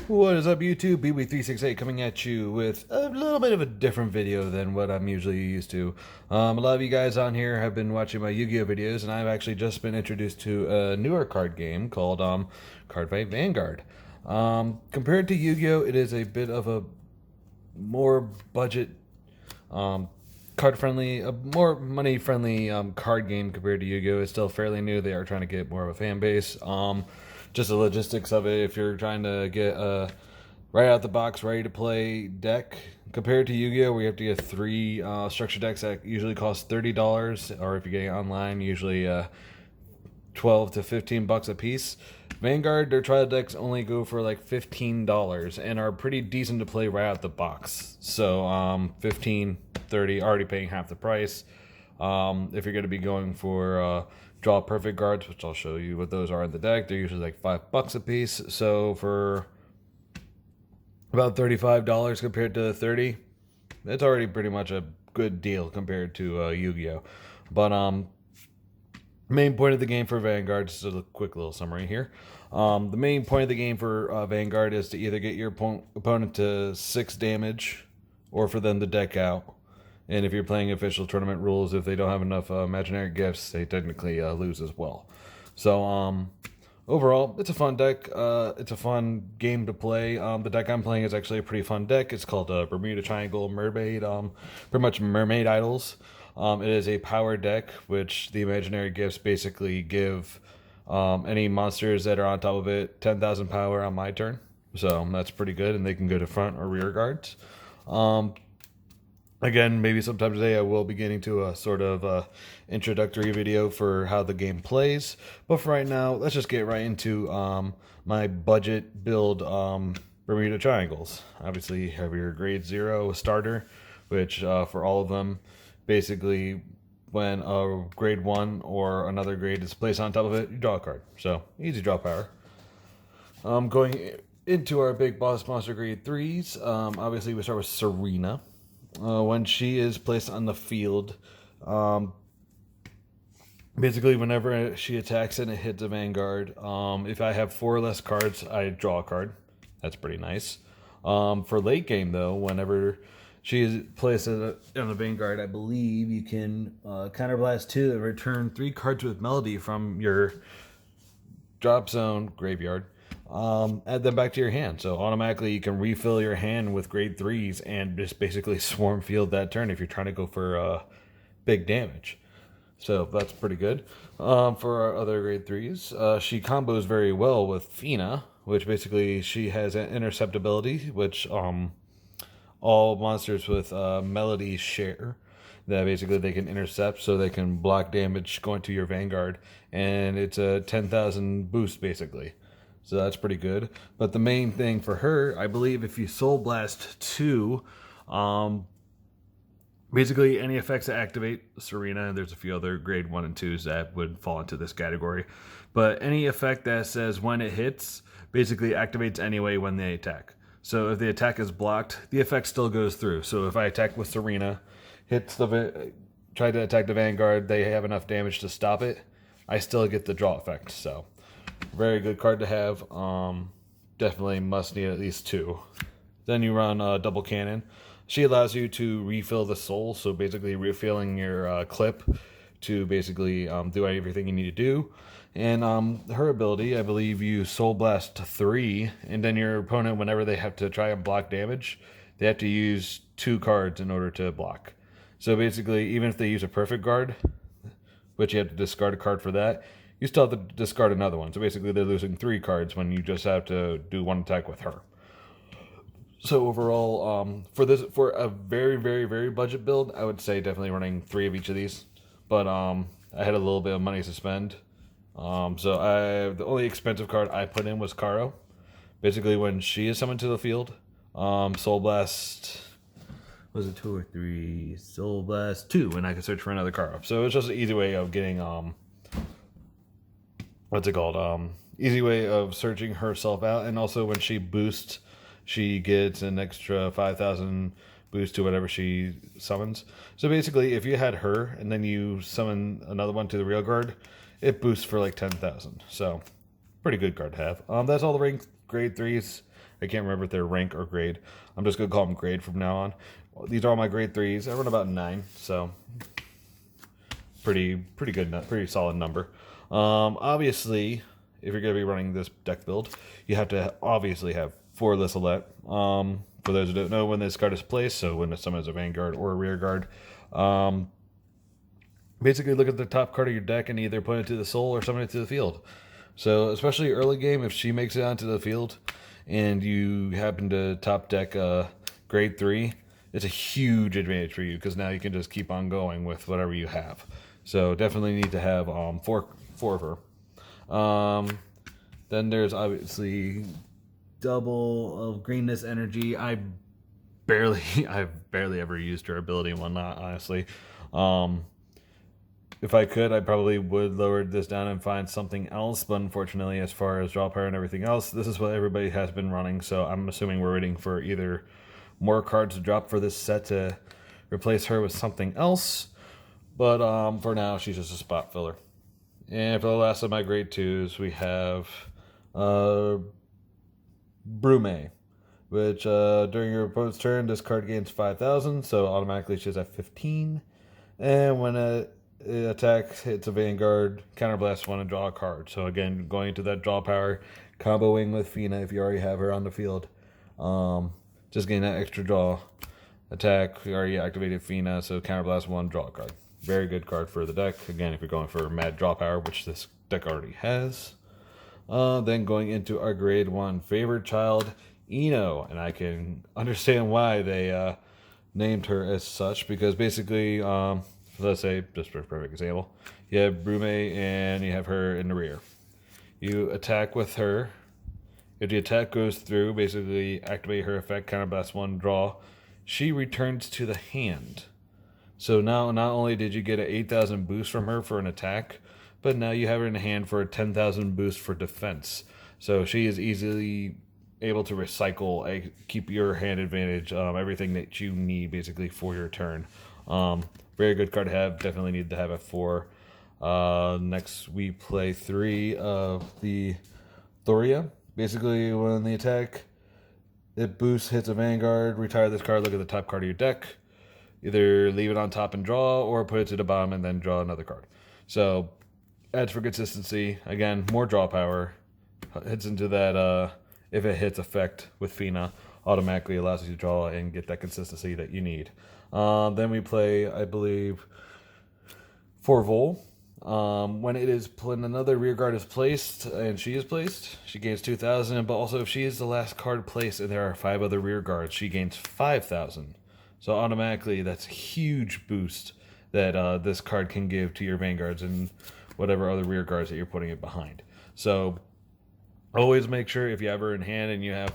What is up, YouTube? BB368 coming at you with a little bit of a different video than what I'm usually used to. A lot of you guys on here have been watching my Yu-Gi-Oh videos, and I've actually just been introduced to a newer card game called Card Fight Vanguard. Compared to Yu-Gi-Oh, it is a bit of a more budget, card friendly, a more money friendly card game compared to Yu-Gi-Oh. It's still fairly new. They are trying to get more of a fan base. Just the logistics of it, if you're trying to get a right out the box ready to play deck compared to Yu-Gi-Oh, where you have to get three structure decks that usually cost $30, or if you're getting online, usually 12 to 15 bucks a piece. Vanguard, their trial decks only go for like $15 and are pretty decent to play right out the box. So 15, 30, already paying half the price. If you're going to be going for draw perfect guards, which I'll show you what those are in the deck, they're usually like $5 a piece. So for about $35 compared to 30, it's already pretty much a good deal compared to Yu-Gi-Oh. But main point of the game for Vanguard, just a quick little summary here. The main point of the game for Vanguard is to either get your opponent to 6 damage or for them to deck out. And if you're playing official tournament rules, if they don't have enough imaginary gifts, they technically lose as well. So overall, it's a fun deck. It's a fun game to play. The deck I'm playing is actually a pretty fun deck. It's called Bermuda Triangle Mermaid, pretty much Mermaid Idols. It is a power deck, which the imaginary gifts basically give any monsters that are on top of it 10,000 power on my turn. So that's pretty good, and they can go to front or rear guards. Again, maybe sometime today I will be getting to a sort of introductory video for how the game plays. But for right now, let's just get right into my budget build Bermuda Triangles. Obviously, you have your grade 0 starter, which for all of them, basically when a grade 1 or another grade is placed on top of it, you draw a card. So, easy draw power. Going into our big boss monster grade 3s, obviously we start with Serena. When she is placed on the field, basically whenever she attacks and it hits a Vanguard, if I have 4 or less cards, I draw a card. That's pretty nice. For late game, though, whenever she is placed on the Vanguard, I believe you can counterblast 2 and return 3 cards with Melody from your drop zone graveyard. Add them back to your hand. So automatically you can refill your hand with grade 3s and just basically swarm field that turn if you're trying to go for big damage. So that's pretty good. For our other grade 3s, she combos very well with Fina, which basically she has an intercept ability, which all monsters with Melody share. That basically they can intercept, so they can block damage going to your Vanguard, and it's a 10,000 boost basically. So that's pretty good. But the main thing for her, I believe if you Soul Blast 2, basically any effects that activate Serena, and there's a few other grade 1 and 2s that would fall into this category. But any effect that says when it hits, basically activates anyway when they attack. So if the attack is blocked, the effect still goes through. So if I attack with Serena, try to attack the Vanguard, they have enough damage to stop it, I still get the draw effect. So very good card to have. Definitely must need at least 2. Then you run double cannon. She allows you to refill the soul, so basically refilling your clip to basically do everything you need to do. And her ability, I believe you Soul Blast 3, and then your opponent, whenever they have to try and block damage, they have to use 2 cards in order to block. So basically, even if they use a perfect guard, which you have to discard a card for that, you still have to discard another one. So basically they're losing 3 cards when you just have to do 1 attack with her. So overall, for a very, very, very budget build, I would say definitely running 3 of each of these. But I had a little bit of money to spend. So the only expensive card I put in was Caro. Basically when she is summoned to the field, Soul Blast, was it 2 or 3? Soul Blast 2, and I can search for another Caro. So it's just an easy way of getting what's it called? Easy way of searching herself out. And also when she boosts, she gets an extra 5,000 boost to whatever she summons. So basically, if you had her and then you summon another one to the real guard, it boosts for like 10,000. So pretty good card to have. That's all the grade 3s. I can't remember if they're rank or grade. I'm just going to call them grade from now on. These are all my grade 3s. I run about 9, so pretty good, pretty solid number. Obviously, if you're going to be running this deck build, you have to obviously have 4 Lissalette. For those who don't know, when this card is placed, so when someone is a Vanguard or a rear guard, basically look at the top card of your deck and either put it to the soul or summon it to the field. So especially early game, if she makes it onto the field and you happen to top deck grade 3, it's a huge advantage for you because now you can just keep on going with whatever you have. So definitely need to have four of her. Then there's obviously double of greenness energy. I've barely ever used her ability and whatnot, honestly. If I could, I probably would lower this down and find something else, but unfortunately, as far as draw power and everything else, this is what everybody has been running, so I'm assuming we're waiting for either more cards to drop for this set to replace her with something else, but for now, she's just a spot filler. And for the last of my grade 2s, we have Brume, which during your opponent's turn, this card gains 5,000, so automatically she's at 15, and when attack hits a Vanguard, counterblast 1 and draw a card. So again, going into that draw power, comboing with Fina if you already have her on the field. Just getting that extra draw. Attack, we already activated Fina, so counterblast 1, draw a card. Very good card for the deck. Again, if you're going for mad draw power, which this deck already has. Then going into our grade 1 favorite child, Ino. And I can understand why they named her as such, because basically... let's say, just for a perfect example, you have Brume and you have her in the rear. You attack with her. If the attack goes through, basically activate her effect, counterblast 1, draw. She returns to the hand. So now not only did you get an 8,000 boost from her for an attack, but now you have her in the hand for a 10,000 boost for defense. So she is easily able to recycle, keep your hand advantage, everything that you need basically for your turn. Very good card to have. Definitely need to have it for. Next, we play 3 of the Thoria. Basically, when the attack, it boosts, hits a Vanguard, retire this card, look at the top card of your deck. Either leave it on top and draw, or put it to the bottom and then draw another card. So, adds for consistency. Again, more draw power. Hits into that, if it hits effect with Fina, automatically allows you to draw and get that consistency that you need. Then we play, I believe, 4 Vol. When another rear guard is placed and she is placed, she gains 2,000. But also, if she is the last card placed and there are 5 other rear guards, she gains 5,000. So automatically, that's a huge boost that this card can give to your Vanguards and whatever other rear guards that you're putting it behind. So always make sure if you have her in hand and you have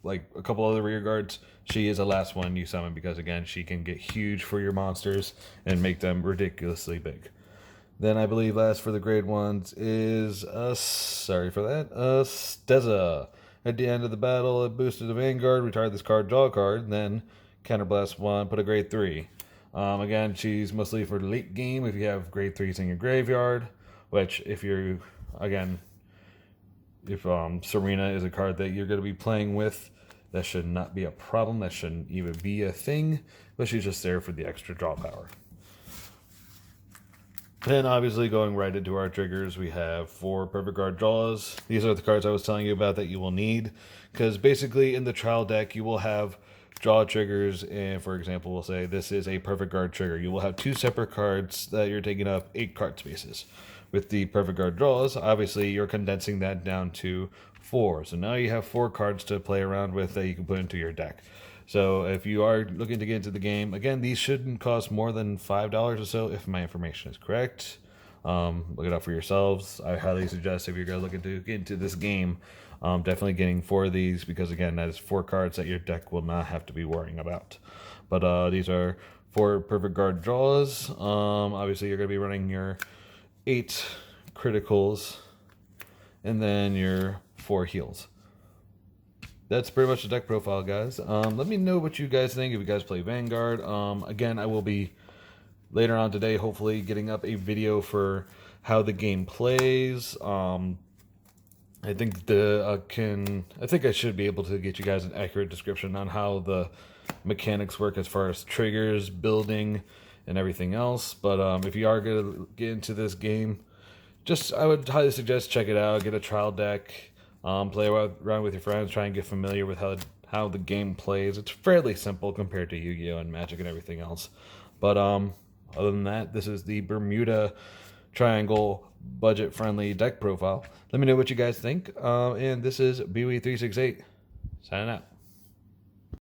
like a couple other rear guards, she is the last one you summon, because again, she can get huge for your monsters and make them ridiculously big. Then I believe last for the grade 1s is Steza. At the end of the battle, it boosted the Vanguard, retire this card, draw a card, then counterblast 1, put a grade 3. Again, she's mostly for the late game if you have grade 3s in your graveyard, which if Serena is a card that you're going to be playing with, that should not be a problem. That shouldn't even be a thing, but she's just there for the extra draw power. Then obviously going right into our triggers, we have 4 Perfect Guard draws. These are the cards I was telling you about that you will need, because basically in the trial deck you will have draw triggers, and for example, we'll say this is a Perfect Guard trigger. You will have 2 separate cards that you're taking up 8 card spaces. With the Perfect Guard draws, obviously you're condensing that down to 4. So now you have 4 cards to play around with that you can put into your deck. So if you are looking to get into the game, again, these shouldn't cost more than $5 or so if my information is correct. Look it up for yourselves. I highly suggest if you're going to look to get into this game, definitely getting 4 of these, because again, that is 4 cards that your deck will not have to be worrying about. But these are 4 Perfect Guard draws. Obviously, you're going to be running your 8 criticals and then your 4 heals. That's pretty much the deck profile, guys. Let me know what you guys think if you guys play Vanguard. Again, I will be later on today hopefully getting up a video for how the game plays. I think I think I should be able to get you guys an accurate description on how the mechanics work as far as triggers, building, and everything else. But if you are gonna get into this game, I would highly suggest check it out. Get a trial deck, play around with your friends, try and get familiar with how the game plays. It's fairly simple compared to Yu-Gi-Oh and Magic and everything else. But other than that, this is the Bermuda Triangle budget-friendly deck profile. Let me know what you guys think. And this is BWE368 signing out.